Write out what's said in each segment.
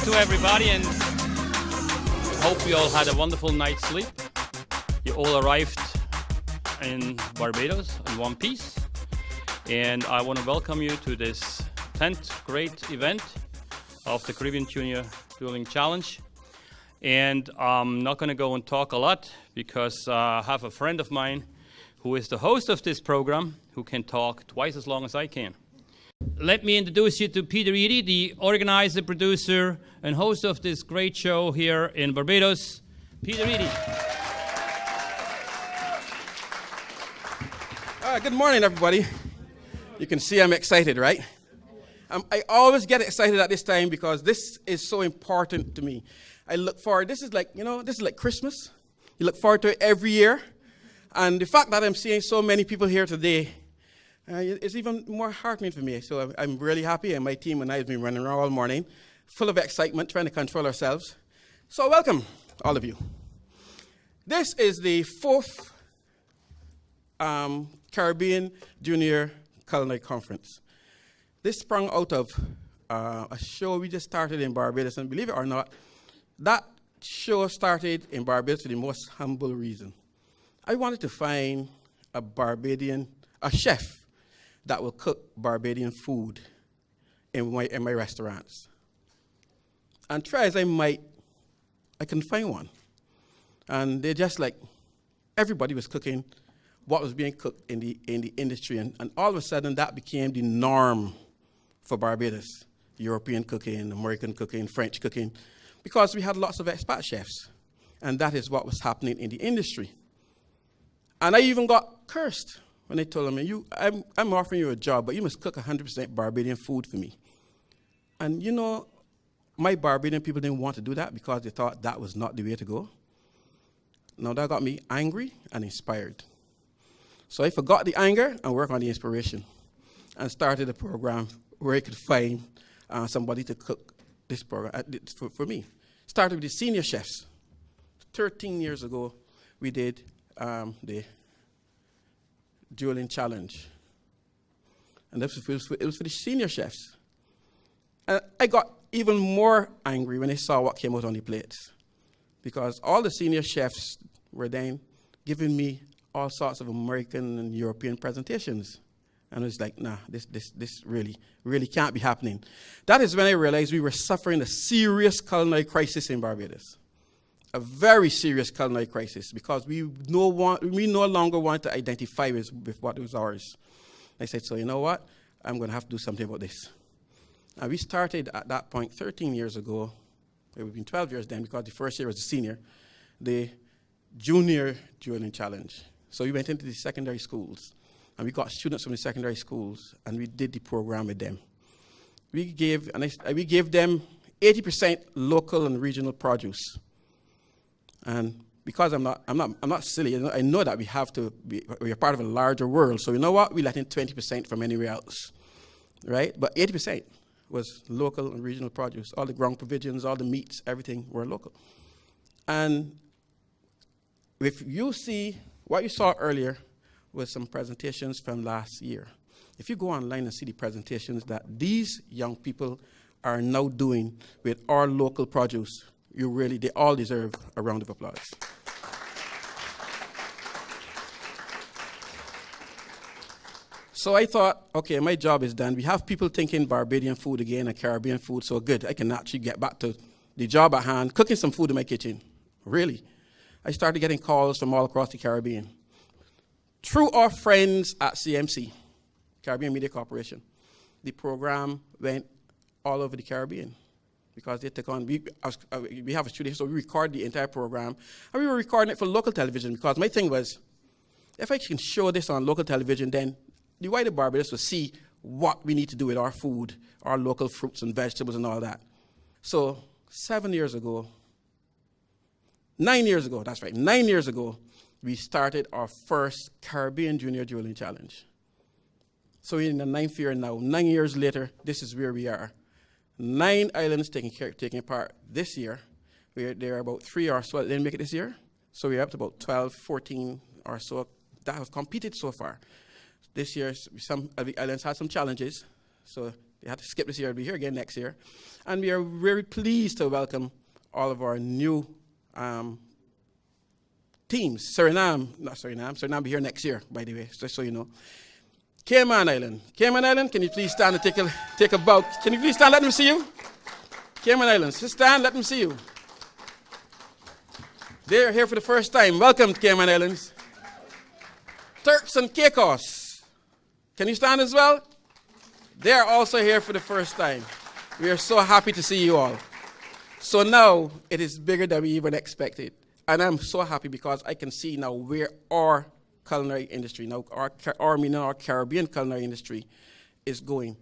to everybody, and hope you all had a wonderful night's sleep. You all arrived in Barbados in one piece, and I want to welcome you to this 10th great event of the Caribbean Junior Dueling Challenge. And I'm not going to go and talk a lot because I have a friend of mine who is the host of this program who can talk twice as long as I can. Let me introduce you to Peter Eady, the organizer, producer, and host of this great show here in Barbados. Peter Eady. Good morning, everybody. You can see I'm excited, right? I always get excited at this time because this is so important to me. I look forward. This is like Christmas. You look forward to it every year. And the fact that I'm seeing so many people here today is even more heartening for me. So I'm really happy, and my team and I have been running around all morning, full of excitement, trying to control ourselves. So welcome, all of you. This is the 4th Caribbean Junior Culinary Conference. This sprung out of a show we just started in Barbados, and believe it or not, that show started in Barbados for the most humble reason. I wanted to find a chef that will cook Barbadian food in my restaurants. And try as I might, I couldn't find one. And they just like, everybody was cooking what was being cooked in the industry. And all of a sudden, that became the norm for Barbados. European cooking, American cooking, French cooking, because we had lots of expat chefs. And that is what was happening in the industry. And I even got cursed when they told me, I'm offering you a job, but you must cook 100% Barbadian food for me. And you know, my Barbadian people didn't want to do that because they thought that was not the way to go. Now that got me angry and inspired. So I forgot the anger and worked on the inspiration and started a program where I could find somebody to cook this program for me. Started with the senior chefs. 13 years ago, we did the Dueling Challenge. And it was for the senior chefs. And I got even more angry when I saw what came out on the plates, because all the senior chefs were then giving me all sorts of American and European presentations. And I was like, nah, this really can't be happening. That is when I realized we were suffering a serious culinary crisis in Barbados. A very serious culinary crisis, because we no longer want to identify with what was ours. I said, so you know what? I'm going to have to do something about this. And we started at that point 13 years ago. It would have been 12 years then, because the first year was the senior, the Junior Dueling Challenge. So we went into the secondary schools, and we got students from the secondary schools, and we did the program with them. We gave them 80% local and regional produce. And because I'm not silly, I know that we're part of a larger world. So you know what? We let in 20% from anywhere else, right? But 80% was local and regional produce. All the ground provisions, all the meats, everything were local. And if you see what you saw earlier was some presentations from last year. If you go online and see the presentations that these young people are now doing with our local produce, they all deserve a round of applause. So I thought, okay, my job is done. We have people thinking Barbadian food again and Caribbean food, so good. I can actually get back to the job at hand, cooking some food in my kitchen. Really. I started getting calls from all across the Caribbean. Through our friends at CMC, Caribbean Media Corporation, the program went all over the Caribbean, because they took on, we have a studio, so we record the entire program. And we were recording it for local television, because my thing was, if I can show this on local television, then the wider Barbados will see what we need to do with our food, our local fruits and vegetables and all that. So 9 years ago, that's right, 9 years ago, we started our first Caribbean Junior Dueling Challenge. So we're in the 9th year now. 9 years later, this is where we are. 9 islands taking part this year. There are about 3 or so that didn't make it this year. So we're up to about 12, 14 or so that have competed so far. This year, some of the islands had some challenges, so They had to skip this year, I'll be here again next year. And we are very pleased to welcome all of our new teams. Suriname will be here next year, by the way, just so you know. Cayman Island, can you please stand and take a bow? Can you please stand, let me see you? Cayman Islands, just stand, let me see you. They're here for the first time. Welcome to Cayman Islands. Turks and Caicos, can you stand as well? They're also here for the first time. We are so happy to see you all. So now it is bigger than we even expected. And I'm so happy because I can see now where our culinary industry, now our Caribbean culinary industry is going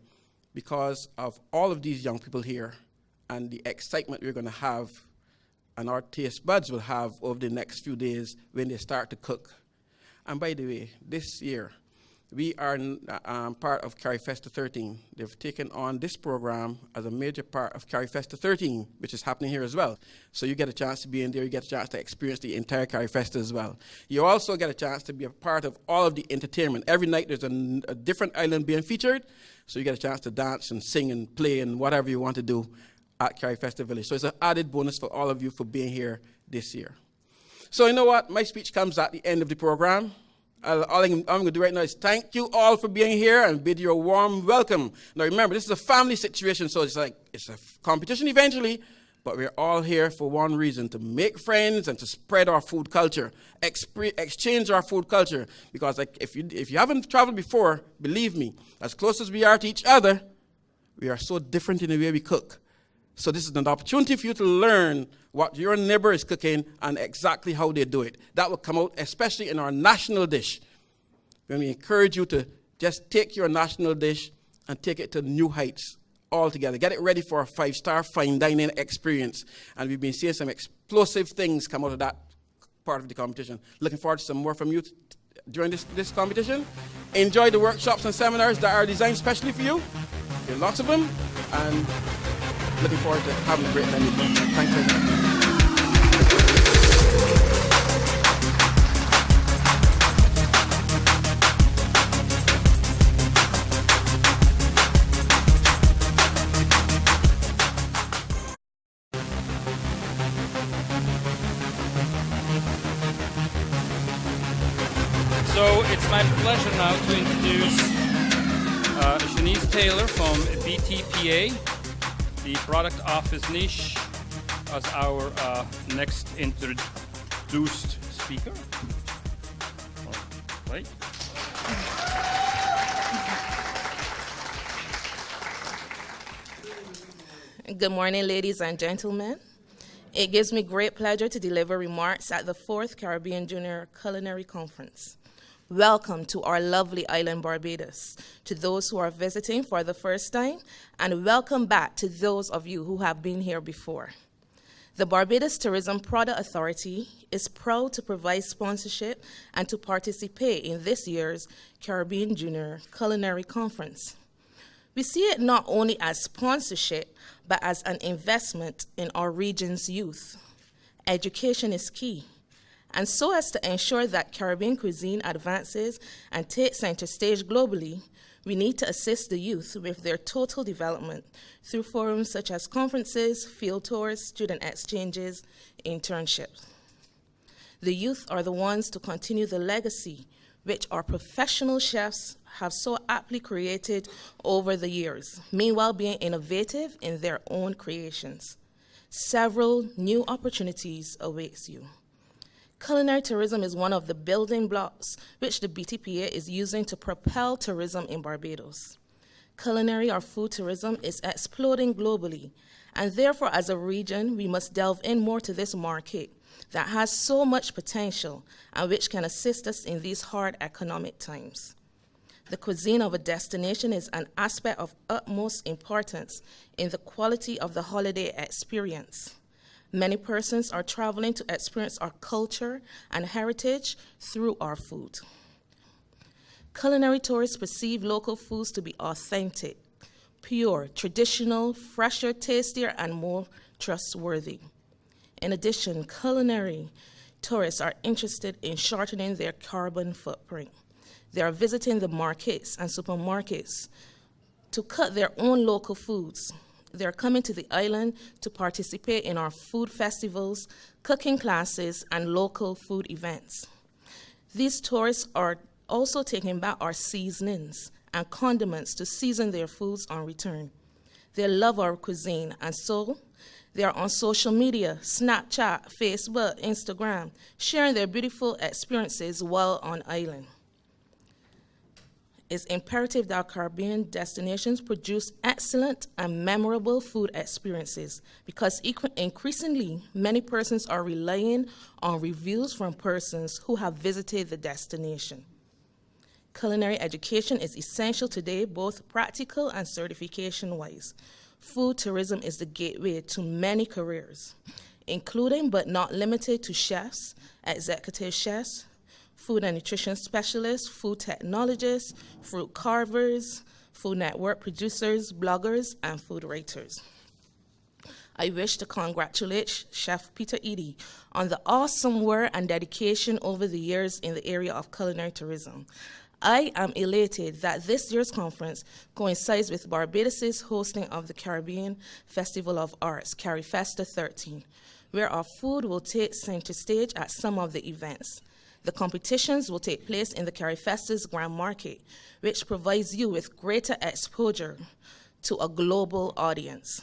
because of all of these young people here and the excitement we're going to have and our taste buds will have over the next few days when they start to cook. And by the way, this year, we are part of CariFesta 13. They've taken on this program as a major part of CariFesta 13, which is happening here as well. So you get a chance to be in there, you get a chance to experience the entire CariFesta as well. You also get a chance to be a part of all of the entertainment. Every night there's a different island being featured, so you get a chance to dance and sing and play and whatever you want to do at CariFesta Village. So it's an added bonus for all of you for being here this year. So you know what? My speech comes at the end of the program. All I'm going to do right now is thank you all for being here and bid you a warm welcome. Now remember, this is a family situation, so it's a competition eventually, but we're all here for one reason, to make friends and to spread our food culture, exchange our food culture. Because if you haven't traveled before, believe me, as close as we are to each other, we are so different in the way we cook. So this is an opportunity for you to learn what your neighbor is cooking and exactly how they do it. That will come out especially in our national dish. When we encourage you to just take your national dish and take it to new heights altogether. Get it ready for a 5-star fine dining experience. And we've been seeing some explosive things come out of that part of the competition. Looking forward to some more from you during this competition. Enjoy the workshops and seminars that are designed specially for you. There are lots of them. And looking forward to having a great time with you. Thank you very much. So it's my pleasure now to introduce Shanice Taylor from BTPA, the product office niche, as our next introduced speaker. Right. Good morning, ladies and gentlemen. It gives me great pleasure to deliver remarks at the 4th Caribbean Junior Culinary Conference. Welcome to our lovely island Barbados, to those who are visiting for the first time, and welcome back to those of you who have been here before. The Barbados Tourism Product Authority is proud to provide sponsorship and to participate in this year's Caribbean Junior Culinary Conference. We see it not only as sponsorship, but as an investment in our region's youth. Education is key. And so as to ensure that Caribbean cuisine advances and takes center stage globally, we need to assist the youth with their total development through forums such as conferences, field tours, student exchanges, internships. The youth are the ones to continue the legacy which our professional chefs have so aptly created over the years, meanwhile being innovative in their own creations. Several new opportunities awaits you. Culinary tourism is one of the building blocks which the BTPA is using to propel tourism in Barbados. Culinary or food tourism is exploding globally, and therefore as a region, we must delve in more to this market that has so much potential and which can assist us in these hard economic times. The cuisine of a destination is an aspect of utmost importance in the quality of the holiday experience. Many persons are traveling to experience our culture and heritage through our food. Culinary tourists perceive local foods to be authentic, pure, traditional, fresher, tastier, and more trustworthy. In addition, culinary tourists are interested in shortening their carbon footprint. They are visiting the markets and supermarkets to cut their own local foods. They're coming to the island to participate in our food festivals, cooking classes, and local food events. These tourists are also taking back our seasonings and condiments to season their foods on return. They love our cuisine, and so they are on social media, Snapchat, Facebook, Instagram, sharing their beautiful experiences while on island. It's imperative that Caribbean destinations produce excellent and memorable food experiences because increasingly many persons are relying on reviews from persons who have visited the destination. Culinary education is essential today, both practical and certification-wise. Food tourism is the gateway to many careers, including but not limited to chefs, executive chefs, food and nutrition specialists, food technologists, fruit carvers, food network producers, bloggers, and food writers. I wish to congratulate Chef Peter Edie on the awesome work and dedication over the years in the area of culinary tourism. I am elated that this year's conference coincides with Barbados' hosting of the Caribbean Festival of Arts, CariFesta 13, where our food will take center stage at some of the events. The competitions will take place in the CariFesta's Grand Market, which provides you with greater exposure to a global audience.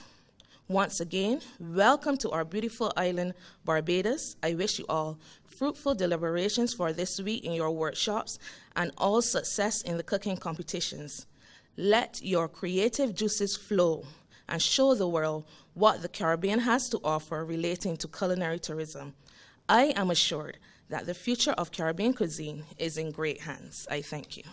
Once again, welcome to our beautiful island, Barbados. I wish you all fruitful deliberations for this week in your workshops and all success in the cooking competitions. Let your creative juices flow and show the world what the Caribbean has to offer relating to culinary tourism. I am assured that the future of Caribbean cuisine is in great hands. I thank you.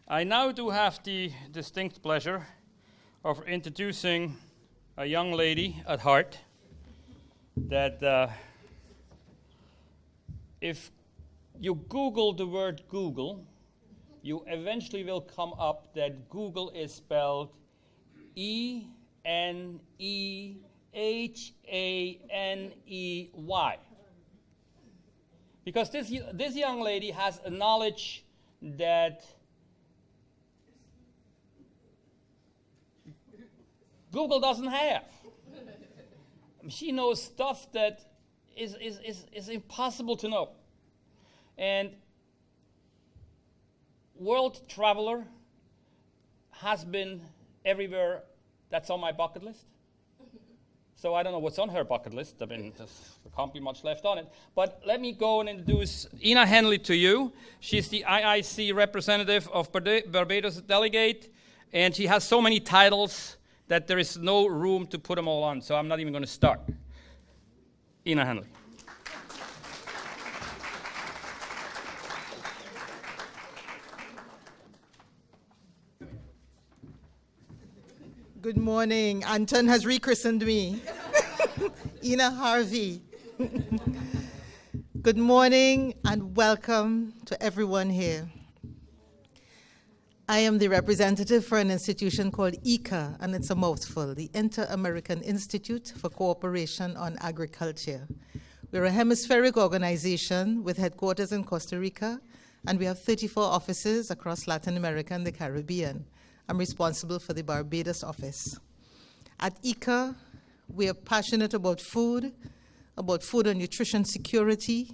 I now do have the distinct pleasure of introducing a young lady at heart that if you Google the word Google, you eventually will come up that Google is spelled E-N-E-H-A-N-E-Y. Because this young lady has a knowledge that Google doesn't have. She knows stuff that is impossible to know. And world traveler has been everywhere that's on my bucket list. So I don't know what's on her bucket list. I mean, there can't be much left on it. But let me go and introduce Ina Henley to you. She's the IIC representative of Barbados delegate, and she has so many titles that there is no room to put them all on. So I'm not even going to start. Ina Henley. Good morning. Anton has rechristened me. Ina Harvey. Good morning and welcome to everyone here. I am the representative for an institution called ICA, and it's a mouthful, the Inter-American Institute for Cooperation on Agriculture. We're a hemispheric organization with headquarters in Costa Rica, and we have 34 offices across Latin America and the Caribbean. I'm responsible for the Barbados office. At ICA, we are passionate about food and nutrition security,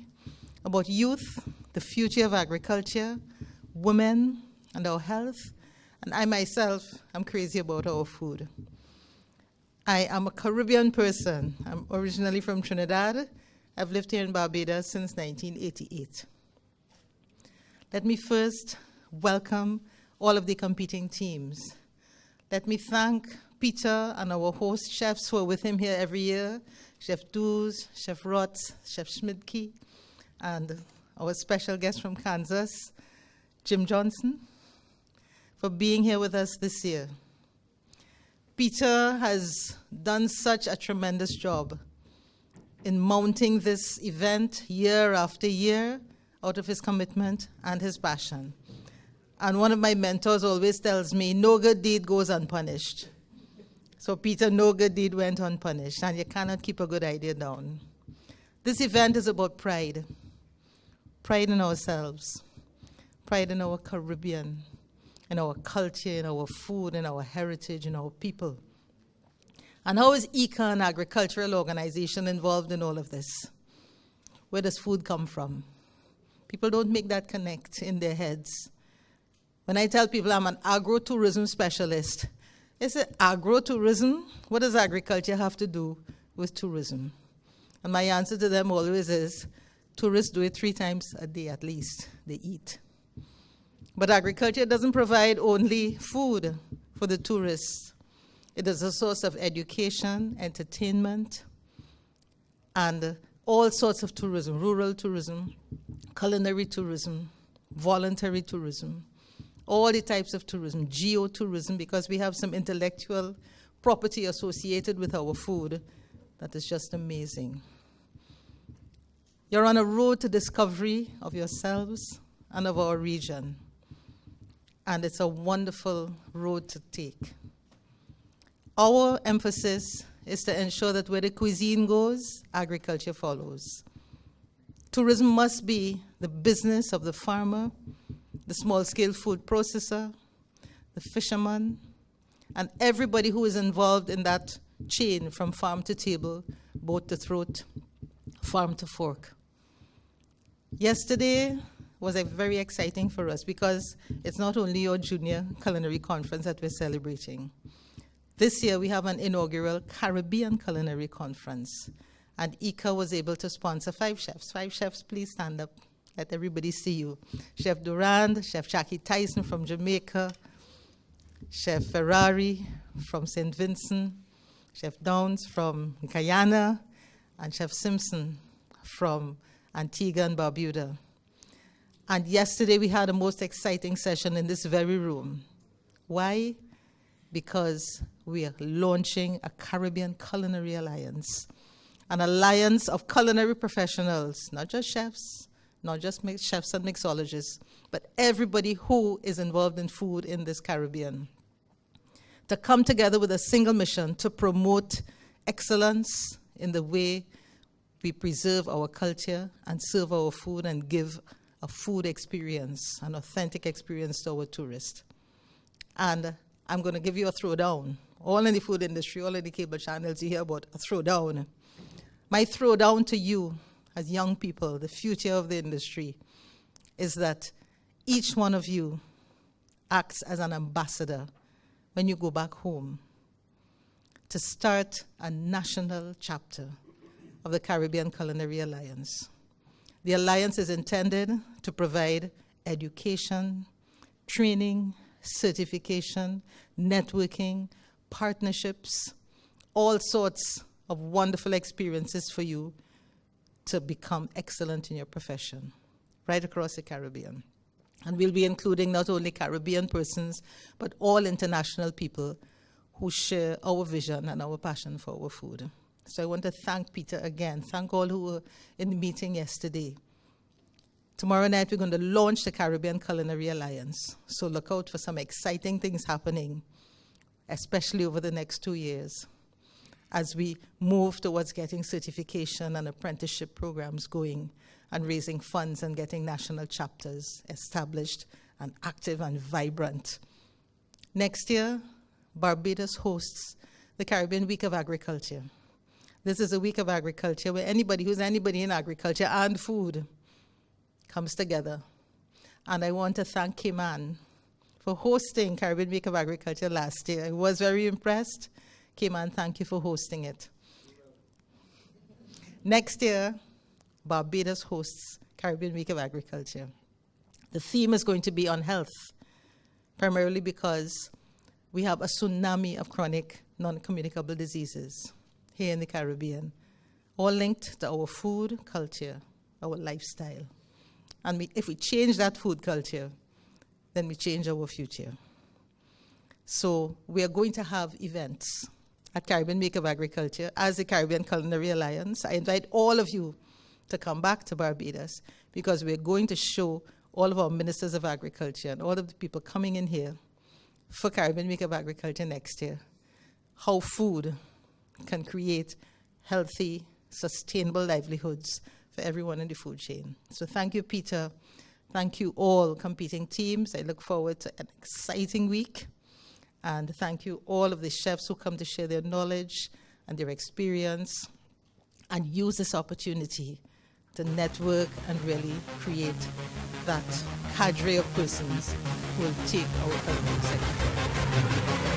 about youth, the future of agriculture, women, and our health. And I myself am crazy about our food. I am a Caribbean person. I'm originally from Trinidad. I've lived here in Barbados since 1988. Let me first welcome all of the competing teams. Let me thank Peter and our host chefs who are with him here every year, Chef Duz, Chef Rotz, Chef Schmidtke, and our special guest from Kansas, Jim Johnson, for being here with us this year. Peter has done such a tremendous job in mounting this event year after year out of his commitment and his passion. And one of my mentors always tells me, no good deed goes unpunished. So Peter, no good deed went unpunished, and you cannot keep a good idea down. This event is about pride. Pride in ourselves. Pride in our Caribbean, in our culture, in our food, in our heritage, in our people. And how is ICA, an agricultural organization, involved in all of this? Where does food come from? People don't make that connect in their heads. When I tell people I'm an agro-tourism specialist, they say, agro-tourism? What does agriculture have to do with tourism? And my answer to them always is, tourists do it 3 times a day at least. They eat. But agriculture doesn't provide only food for the tourists. It is a source of education, entertainment, and all sorts of tourism, rural tourism, culinary tourism, voluntary tourism, all the types of tourism, geotourism, because we have some intellectual property associated with our food that is just amazing. You're on a road to discovery of yourselves and of our region, and it's a wonderful road to take. Our emphasis is to ensure that where the cuisine goes, agriculture follows. Tourism must be the business of the farmer, the small-scale food processor, the fisherman, and everybody who is involved in that chain from farm to table, boat to throat, farm to fork. Yesterday was very exciting for us because it's not only your junior culinary conference that we're celebrating. This year, we have an inaugural Caribbean Culinary Conference, and ICA was able to sponsor 5 chefs. 5 chefs, please stand up. Let everybody see you. Chef Durand, Chef Jackie Tyson from Jamaica, Chef Ferrari from St. Vincent, Chef Downs from Guyana, and Chef Simpson from Antigua and Barbuda. And yesterday, we had a most exciting session in this very room. Why? Because we are launching a Caribbean Culinary Alliance, an alliance of culinary professionals, not just chefs, not just chefs and mixologists, but everybody who is involved in food in this Caribbean, to come together with a single mission to promote excellence in the way we preserve our culture and serve our food and give a food experience, an authentic experience to our tourists. And I'm going to give you a throwdown. All in the food industry, all in the cable channels, you hear about a throwdown. My throwdown to you as young people, the future of the industry, is that each one of you acts as an ambassador when you go back home to start a national chapter of the Caribbean Culinary Alliance. The alliance is intended to provide education, training, certification, networking, partnerships, all sorts of wonderful experiences for you to become excellent in your profession right across the Caribbean. And we'll be including not only Caribbean persons, but all international people who share our vision and our passion for our food. So I want to thank Peter again, thank all who were in the meeting yesterday. Tomorrow night, we're going to launch the Caribbean Culinary Alliance. So look out for some exciting things happening, especially over the next 2 years, as we move towards getting certification and apprenticeship programs going and raising funds and getting national chapters established and active and vibrant. Next year, Barbados hosts the Caribbean Week of Agriculture. This is a week of agriculture where anybody who's anybody in agriculture and food comes together. And I want to thank Cayman for hosting Caribbean Week of Agriculture last year. I was very impressed. Cayman, thank you for hosting it. Next year, Barbados hosts Caribbean Week of Agriculture. The theme is going to be on health, primarily because we have a tsunami of chronic non-communicable diseases here in the Caribbean, all linked to our food culture, our lifestyle. And if we change that food culture, then we change our future. So we are going to have events at Caribbean Week of Agriculture as the Caribbean Culinary Alliance. I invite all of you to come back to Barbados because we're going to show all of our ministers of agriculture and all of the people coming in here for Caribbean Week of Agriculture next year how food can create healthy, sustainable livelihoods for everyone in the food chain. So thank you, Peter. Thank you all competing teams. I look forward to an exciting week. And thank you all of the chefs who come to share their knowledge and their experience and use this opportunity to network and really create that cadre of persons who will take our culinary sector forward.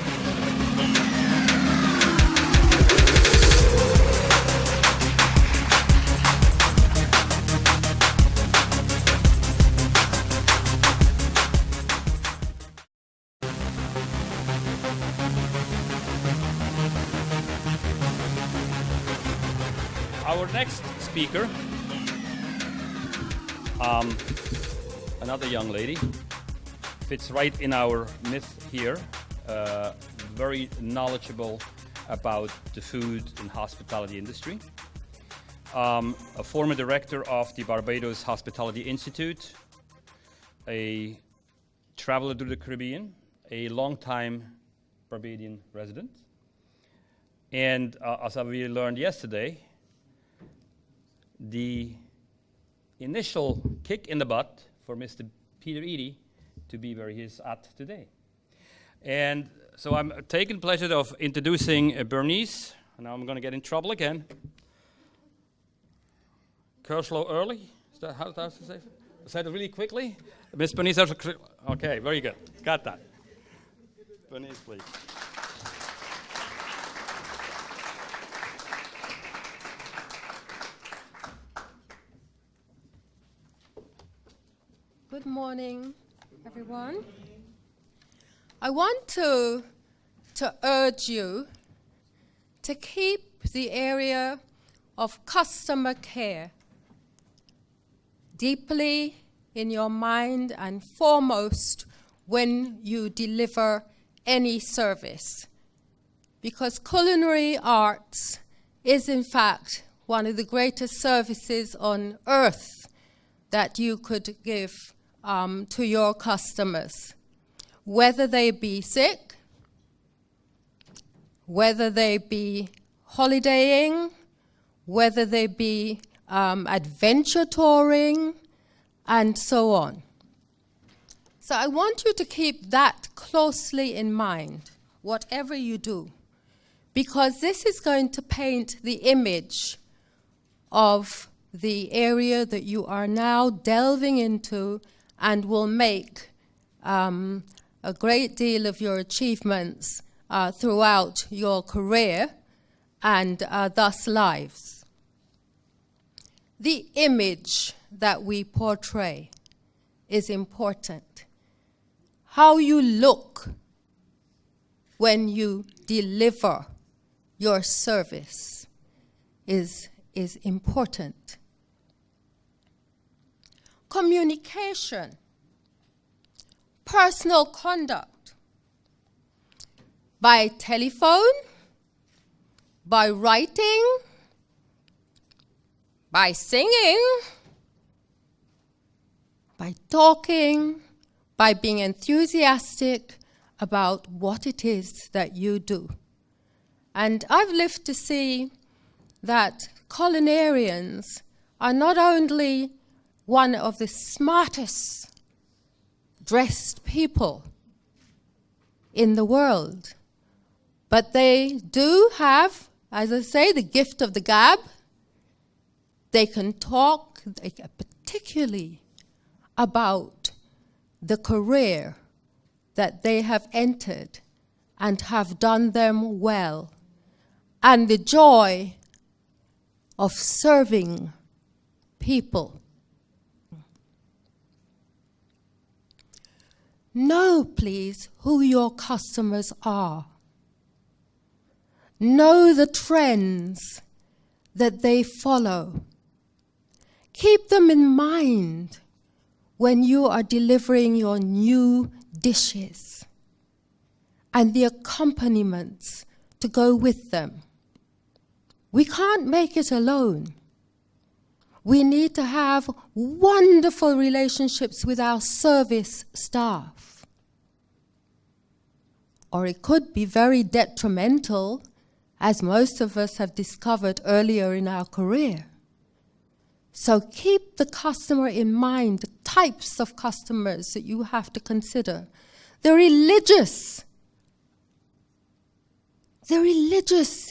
Our next speaker, another young lady, fits right in our myth here, very knowledgeable about the food and hospitality industry, a former director of the Barbados Hospitality Institute, a traveler to the Caribbean, a long-time Barbadian resident, and as we learned yesterday, the initial kick in the butt for Mr. Peter Eady to be where he is at today. And so I'm taking pleasure of introducing Bernice, and now I'm going to get in trouble again. Kerslow Early, is that how to say it? Say it really quickly. Miss Bernice, okay, very good, got that. Bernice, please. Good morning, everyone. I want to urge you to keep the area of customer care deeply in your mind and foremost when you deliver any service. Because culinary arts is in fact one of the greatest services on earth that you could give to your customers, whether they be sick, whether they be holidaying, whether they be adventure touring, and so on. So I want you to keep that closely in mind, whatever you do, because this is going to paint the image of the area that you are now delving into and will make a great deal of your achievements throughout your career and thus lives. The image that we portray is important. How you look when you deliver your service is important. Communication, personal conduct, by telephone, by writing, by singing, by talking, by being enthusiastic about what it is that you do. And I've lived to see that culinarians are not only one of the smartest dressed people in the world, but they do have, as I say, the gift of the gab. They can talk particularly about the career that they have entered and have done them well, and the joy of serving people. Know, please, who your customers are. Know the trends that they follow. Keep them in mind when you are delivering your new dishes and the accompaniments to go with them. We can't make it alone. We need to have wonderful relationships with our service staff. or it could be very detrimental, as most of us have discovered earlier in our career. So keep the customer in mind, the types of customers that you have to consider. The religious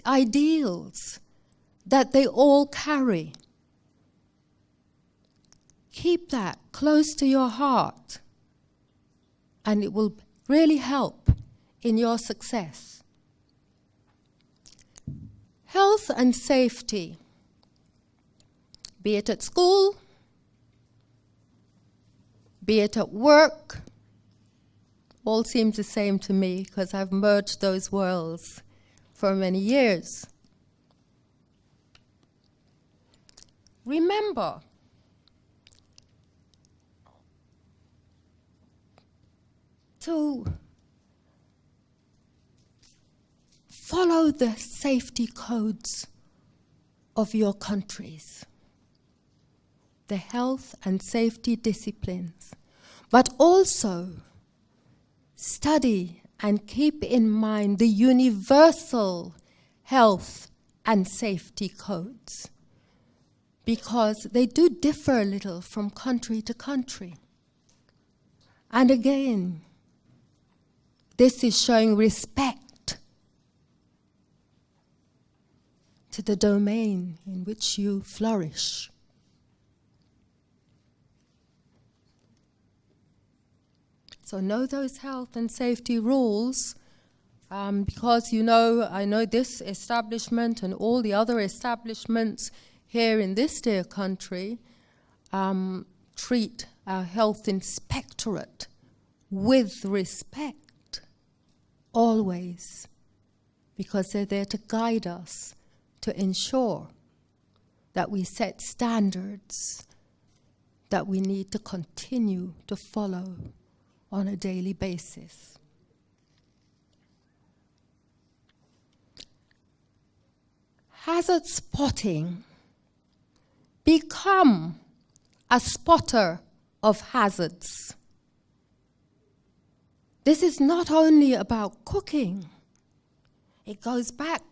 ideals that they all carry. Keep that close to your heart, and it will really help in your success. Health and safety, be it at school, be it at work, all seems the same to me because I've merged those worlds for many years. Remember, to follow the safety codes of your countries, the health and safety disciplines, but also study and keep in mind the universal health and safety codes, because they do differ a little from country to country. And again, this is showing respect to the domain in which you flourish. So know those health and safety rules, because I know this establishment and all the other establishments here in this dear country treat our health inspectorate with respect, always, because they're there to guide us, to ensure that we set standards that we need to continue to follow on a daily basis. Hazard spotting. Become a spotter of hazards. This is not only about cooking. It goes back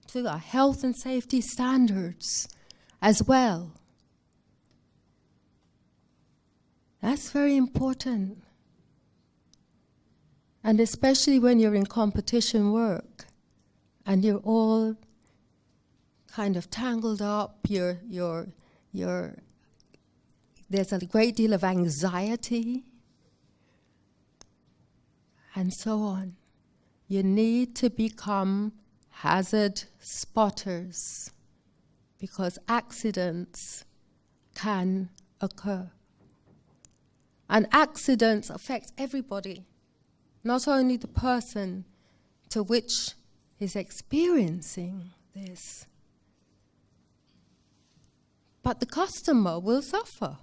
to our health and safety standards as well. That's very important. And especially when you're in competition work and you're all kind of tangled up, there's a great deal of anxiety and so on. You need to become hazard spotters because accidents can occur. And accidents affect everybody, not only the person to which is experiencing this, but the customer will suffer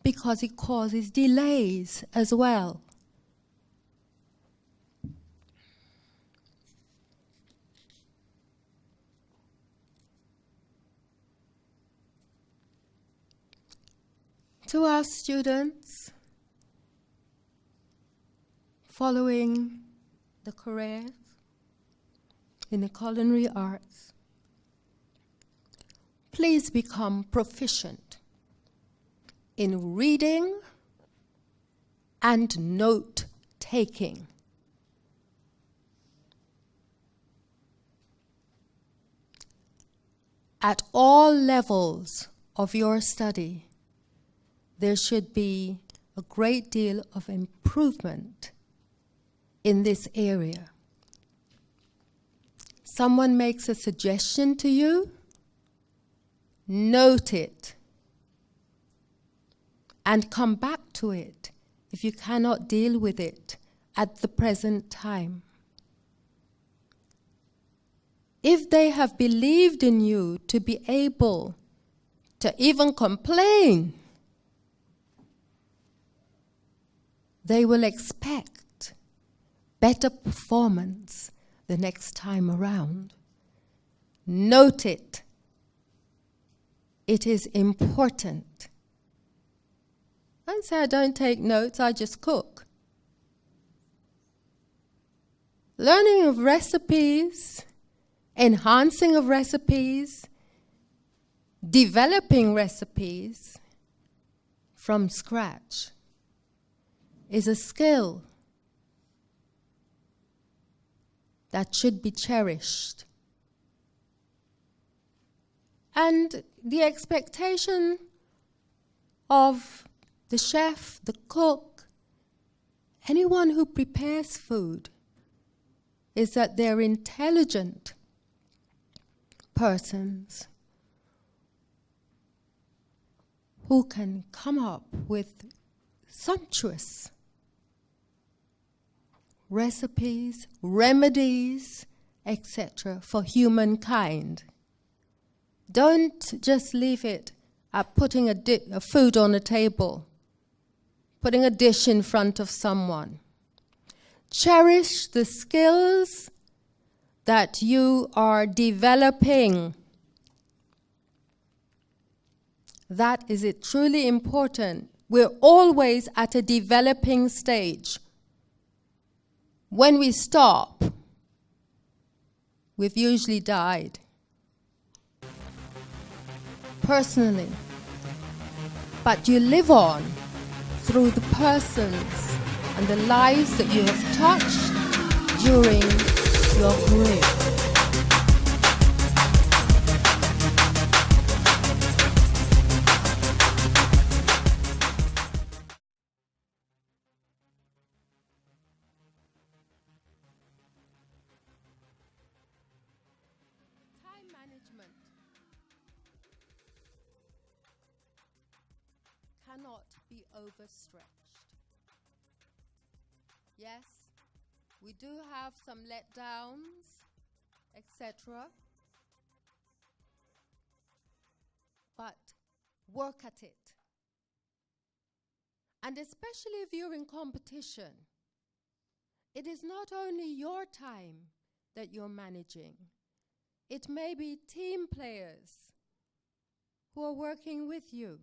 because it causes delays as well. To our students following the careers in the culinary arts, please become proficient in reading and note-taking. At all levels of your study, there should be a great deal of improvement in this area. Someone makes a suggestion to you, note it, and come back to it if you cannot deal with it at the present time. If they have believed in you to be able to even complain, they will expect better performance the next time around. Note it. It is important. Don't say I don't take notes, I just cook. learning of recipes, enhancing of recipes, developing recipes from scratch is a skill that should be cherished. And the expectation of the chef, the cook, anyone who prepares food is that they're intelligent persons who can come up with sumptuous recipes, remedies, etc. for humankind. Don't just leave it at putting a food on a table, putting a dish in front of someone. Cherish the skills that you are developing. That is it truly important. We're always at a developing stage. When we stop, we've usually died. Personally. But you live on through the persons and the lives that you have touched during your career. Time management cannot be overstretched. Yes, we do have some letdowns, etc. But work at it. And especially if you're in competition, it is not only your time that you're managing. It may be team players who are working with you.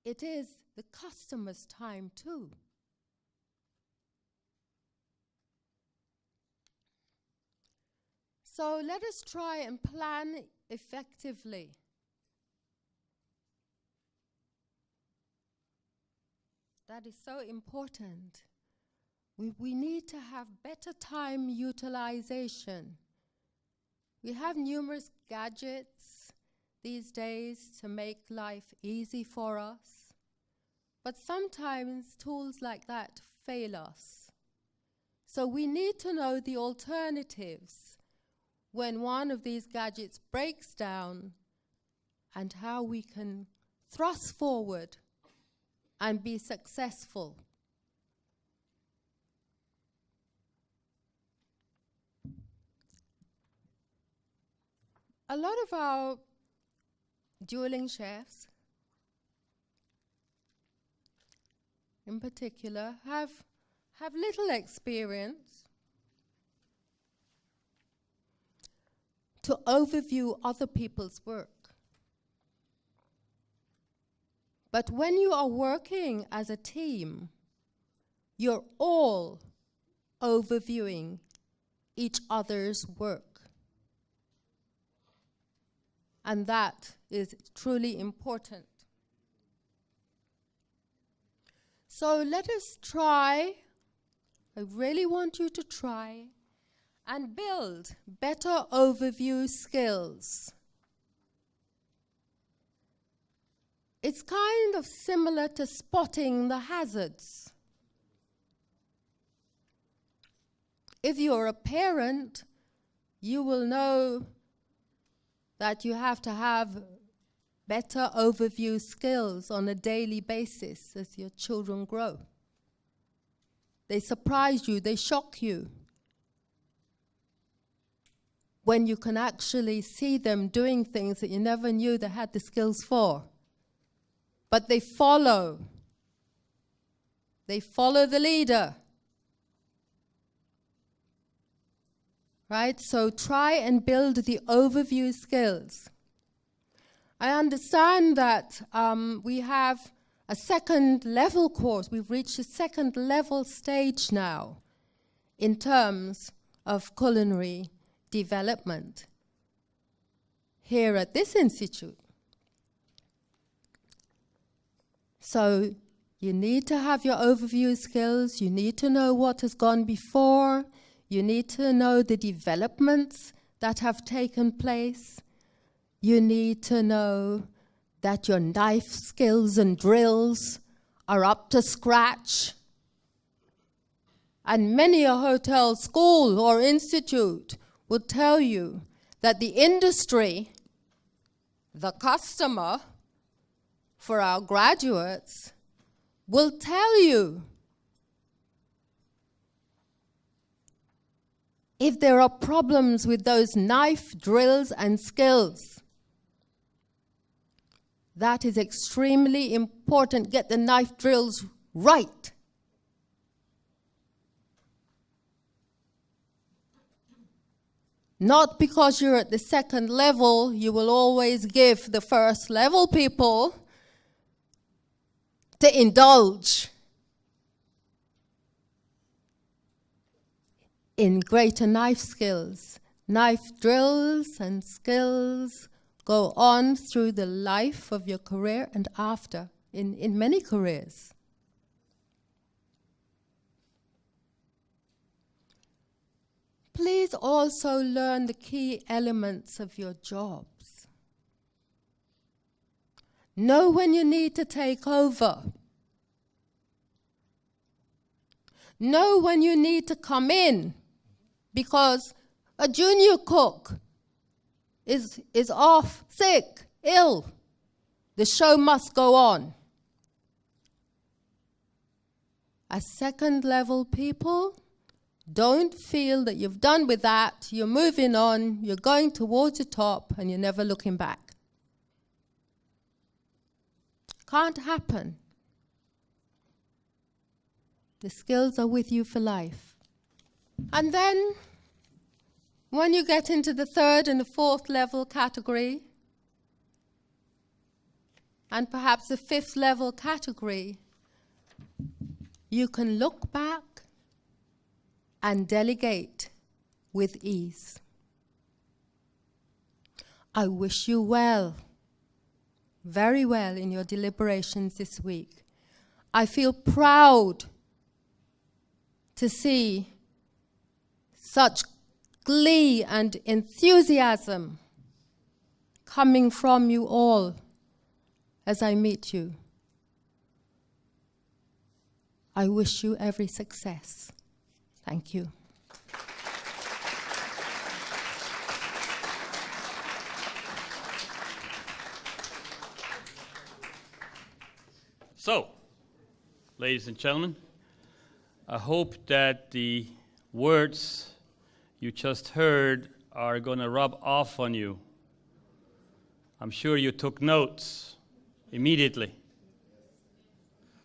It is the customer's time too. So let us try and plan effectively. That is so important. We need to have better time utilization. We have numerous gadgets these days to make life easy for us. But sometimes tools like that fail us. So we need to know the alternatives when one of these gadgets breaks down and how we can thrust forward and be successful. A lot of our dueling chefs, in particular, have little experience to overview other people's work. But when you are working as a team, you're all overviewing each other's work. And that is truly important. So let us try, I really want you to try, and build better overview skills. It's kind of similar to spotting the hazards. If you're a parent, you will know that you have to have better overview skills on a daily basis as your children grow. They surprise you, they shock you when you can actually see them doing things that you never knew they had the skills for. But they follow. They follow the leader. Right? So try and build the overview skills. I understand that we have a second level course. We've reached a second level stage now in terms of culinary development here at this institute. So you need to have your overview skills, you need to know what has gone before, you need to know the developments that have taken place, you need to know that your knife skills and drills are up to scratch. And many a hotel, school, or institute would tell you that the industry, the customer, for our graduates, will tell you if there are problems with those knife drills and skills. That is extremely important. Get the knife drills right. Not because you're at the second level, you will always give the first level people to indulge in greater knife skills. Knife drills and skills go on through the life of your career and after, in many careers. Please also learn the key elements of your jobs. Know when you need to take over. Know when you need to come in, because a junior cook is off, sick, ill. The show must go on. As second level people, don't feel that you've done with that, you're moving on, you're going towards the top, and you're never looking back. Can't happen. The skills are with you for life. And then, when you get into the third and the fourth level category, and perhaps the fifth level category, you can look back and delegate with ease. I wish you well, very well in your deliberations this week. I feel proud to see such glee and enthusiasm coming from you all as I meet you. I wish you every success. Thank you. So, ladies and gentlemen, I hope that the words you just heard are going to rub off on you. I'm sure you took notes immediately.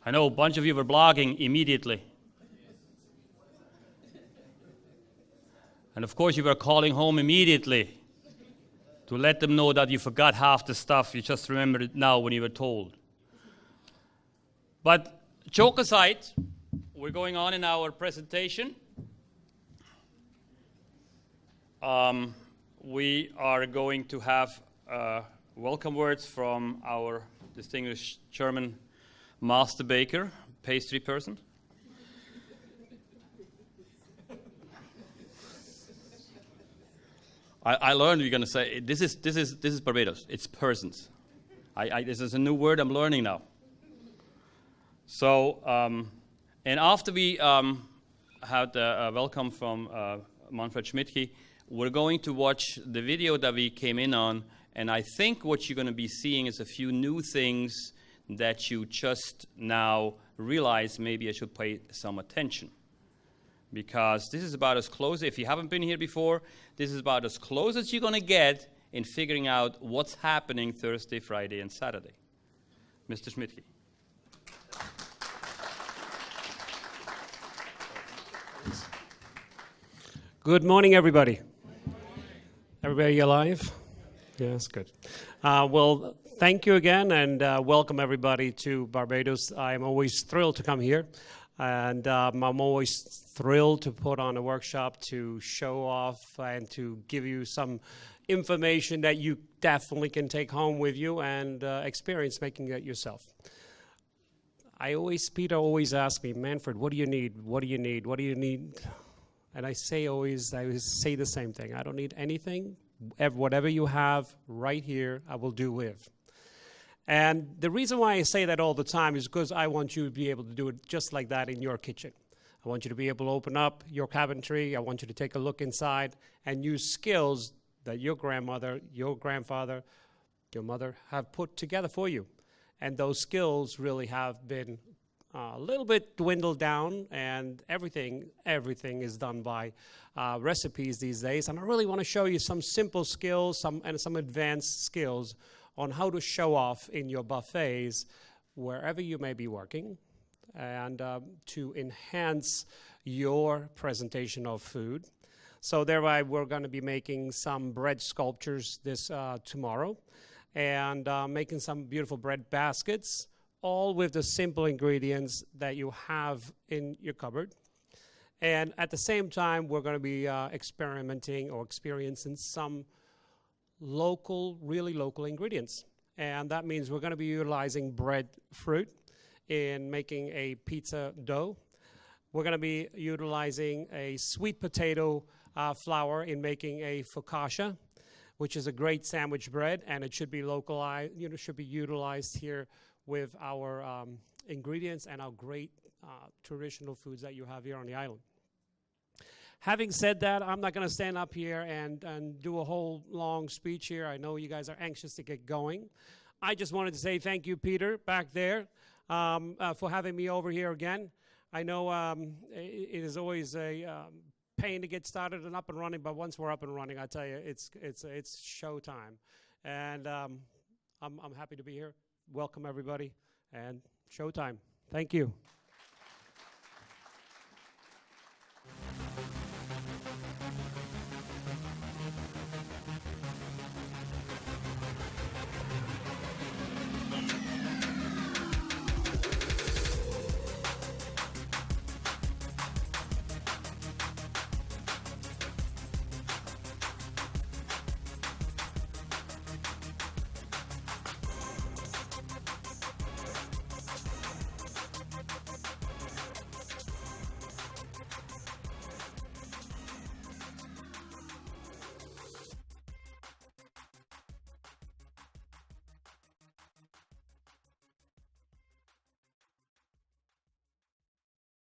I know a bunch of you were blogging immediately. And of course you were calling home immediately to let them know that you forgot half the stuff, you just remembered it now when you were told. But joke aside, we're going on in our presentation. We are going to have welcome words from our distinguished German master baker, pastry person. I learned you're going to say this is Barbados. It's persons. This is a new word I'm learning now. So, and after we had a welcome from Manfred Schmidtke, we're going to watch the video that we came in on, and I think what you're going to be seeing is a few new things that you just now realize maybe I should pay some attention. Because this is about as close, if you haven't been here before, this is about as close as you're going to get in figuring out what's happening Thursday, Friday, and Saturday. Mr. Schmidtke. Good morning, everybody. Everybody alive? Yes, good. Well, Thank you again, and welcome everybody to Barbados. I'm always thrilled to come here, and I'm always thrilled to put on a workshop to show off and to give you some information that you definitely can take home with you and experience making it yourself. Peter always asks me, Manfred, what do you need? What do you need? What do you need? And I always say the same thing. I don't need anything. Whatever you have right here, I will do with. And the reason why I say that all the time is because I want you to be able to do it just like that in your kitchen. I want you to be able to open up your cabinetry. I want you to take a look inside and use skills that your grandmother, your grandfather, your mother have put together for you. And those skills really have been a little bit dwindled down, and everything is done by recipes these days. And I really want to show you some simple skills, some advanced skills on how to show off in your buffets wherever you may be working, and to enhance your presentation of food. So thereby, we're going to be making some bread sculptures this tomorrow, and making some beautiful bread baskets, all with the simple ingredients that you have in your cupboard. And at the same time, we're going to be experimenting or experiencing some really local ingredients. And that means we're going to be utilizing breadfruit in making a pizza dough. We're going to be utilizing a sweet potato flour in making a focaccia, which is a great sandwich bread, and it should be localized, should be utilized here with our ingredients and our great traditional foods that you have here on the island. Having said that, I'm not going to stand up here and do a whole long speech here. I know you guys are anxious to get going. I just wanted to say thank you, Peter, back there, for having me over here again. I know it is always a pain to get started and up and running, but once we're up and running, I tell you, it's showtime. And I'm happy to be here. Welcome, everybody, and showtime. Thank you.